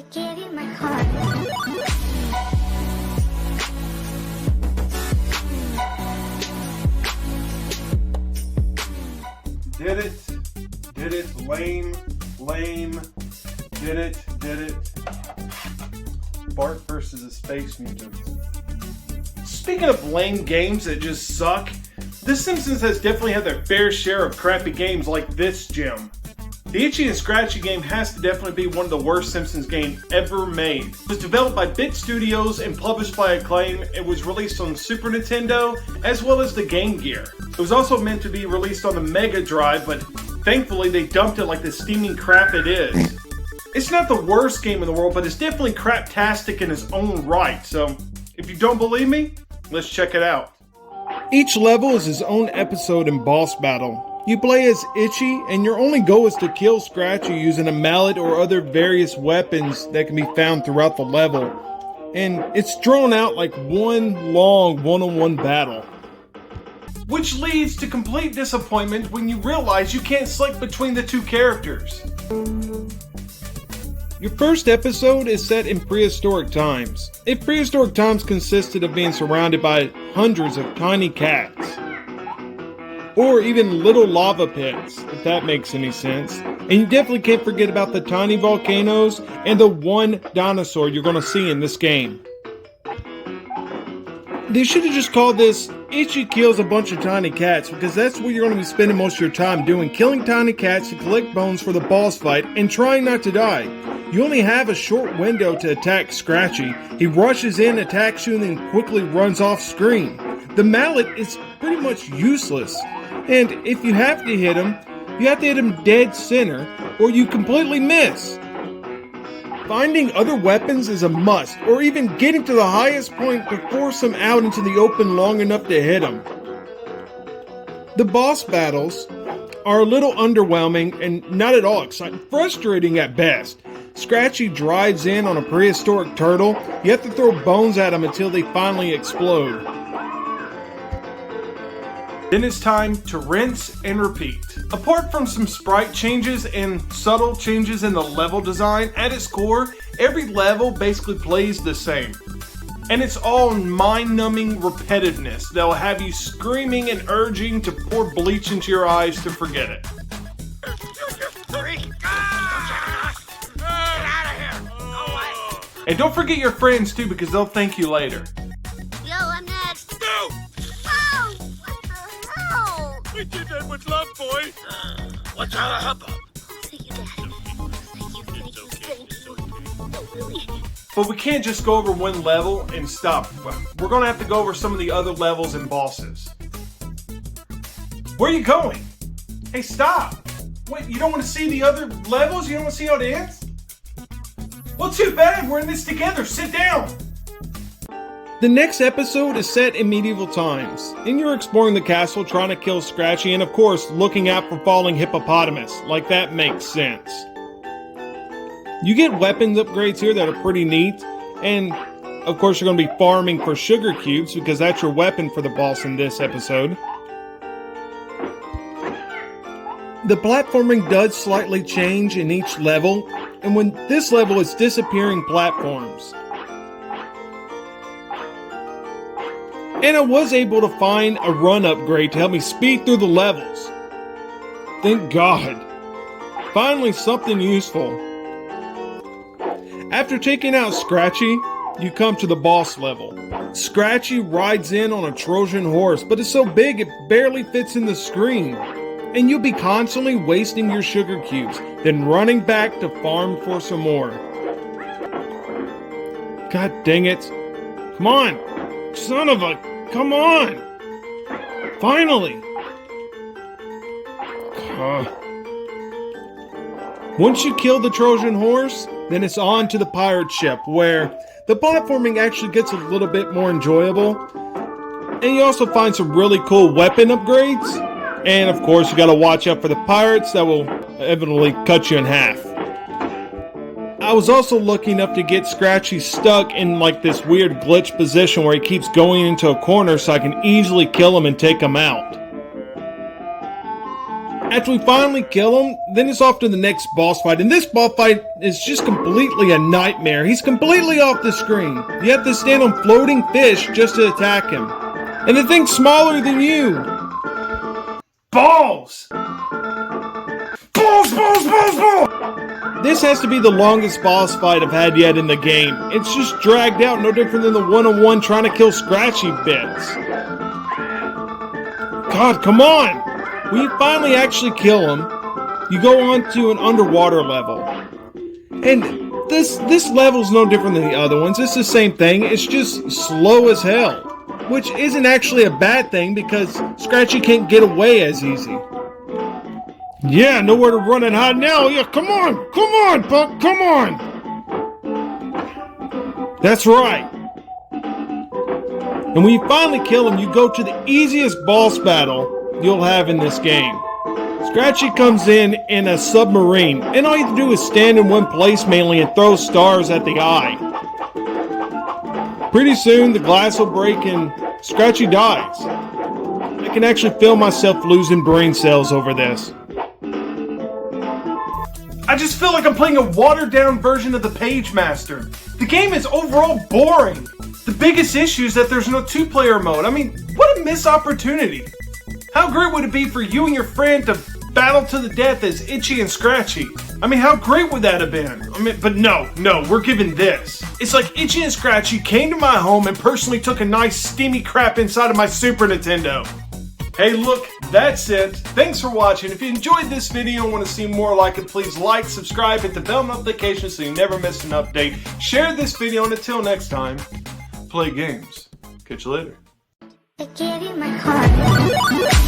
I gave you my heart. Did it, lame, did it. Bart versus the Space Mutants. Speaking of lame games that just suck, The Simpsons has definitely had their fair share of crappy games like this gem. The Itchy and Scratchy game has to definitely be one of the worst Simpsons games ever made. It was developed by Bit Studios and published by Acclaim. It was released on Super Nintendo as well as the Game Gear. It was also meant to be released on the Mega Drive, but thankfully they dumped it like the steaming crap it is. It's not the worst game in the world, but it's definitely craptastic in its own right, so if you don't believe me, let's check it out. Each level is its own episode and boss battle. You play as Itchy, and your only goal is to kill Scratchy using a mallet or other various weapons that can be found throughout the level. And it's drawn out like one long one-on-one battle. Which leads to complete disappointment when you realize you can't select between the two characters. Your first episode is set in prehistoric times. If prehistoric times consisted of being surrounded by hundreds of tiny cats, or even little lava pits, if that makes any sense. And you definitely can't forget about the tiny volcanoes and the one dinosaur you're going to see in this game. They should have just called this Itchy Kills a Bunch of Tiny Cats, because that's what you're going to be spending most of your time doing, killing tiny cats to collect bones for the boss fight and trying not to die. You only have a short window to attack Scratchy. He rushes in, attacks you, and then quickly runs off screen. The mallet is pretty much useless. And if you have to hit him, you have to hit him dead center, or you completely miss. Finding other weapons is a must, or even getting to the highest point to force him out into the open long enough to hit him. The boss battles are a little underwhelming and not at all exciting, frustrating at best. Scratchy drives in on a prehistoric turtle. You have to throw bones at him until they finally explode. Then it's time to rinse and repeat. Apart from some sprite changes and subtle changes in the level design, at its core, every level basically plays the same. And it's all mind-numbing repetitiveness that will have you screaming and urging to pour bleach into your eyes to forget it. And don't forget your friends too, because they'll thank you later. Yo, I'm next. No! Oh, what the hell? We did that with love, boy! What's all the hubbub? Thank you, Dad. Thank you. No, really. But we can't just go over one level and stop. We're going to have to go over some of the other levels and bosses. Where are you going? Hey, stop! Wait, you don't want to see the other levels? You don't want to see how it ends? Well, too bad. We're in this together. Sit down. The next episode is set in medieval times, and you're exploring the castle, trying to kill Scratchy, and of course, looking out for falling hippopotamus. Like that makes sense. You get weapons upgrades here that are pretty neat, and of course, you're going to be farming for sugar cubes because that's your weapon for the boss in this episode. The platforming does slightly change in each level, and when this level is disappearing platforms. And I was able to find a run upgrade to help me speed through the levels. Thank God. Finally something useful. After taking out Scratchy, you come to the boss level. Scratchy rides in on a Trojan horse, but it's so big it barely fits in the screen. And you'll be constantly wasting your sugar cubes, then running back to farm for some more. God dang it. Come on! Son of a... Come on! Finally! Once you kill the Trojan horse, then it's on to the pirate ship, where the platforming actually gets a little bit more enjoyable. And you also find some really cool weapon upgrades. And of course, you gotta watch out for the pirates that will eventually cut you in half. I was also lucky enough to get Scratchy stuck in like this weird glitch position where he keeps going into a corner so I can easily kill him and take him out. After we finally kill him, then it's off to the next boss fight. And this boss fight is just completely a nightmare. He's completely off the screen. You have to stand on floating fish just to attack him. And the thing's smaller than you. Balls! Balls, balls, balls, balls! This has to be the longest boss fight I've had yet in the game. It's just dragged out, no different than the one-on-one trying to kill Scratchy bits. God, come on! When you finally actually kill him, you go on to an underwater level. And this level's no different than the other ones. It's the same thing. It's just slow as hell. Which isn't actually a bad thing because Scratchy can't get away as easy. Yeah, nowhere to run and hide now. Yeah, come on, Puck, come on. That's right. And when you finally kill him, you go to the easiest boss battle you'll have in this game. Scratchy comes in a submarine, and all you have to do is stand in one place mainly and throw stars at the eye. Pretty soon the glass will break and Scratchy dies. I can actually feel myself losing brain cells over this. I just feel like I'm playing a watered-down version of the Page Master. The game is overall boring. The biggest issue is that there's no two-player mode. I mean, what a missed opportunity. How great would it be for you and your friend to battle to the death as Itchy and Scratchy? I mean, how great would that have been? I mean, but no, we're giving this. It's like Itchy and Scratchy came to my home and personally took a nice steamy crap inside of my Super Nintendo. Hey, look, that's it. Thanks for watching. If you enjoyed this video and want to see more like it, please like, subscribe, hit the bell notification so you never miss an update. Share this video, and until next time, play games. Catch you later. I gave you my heart.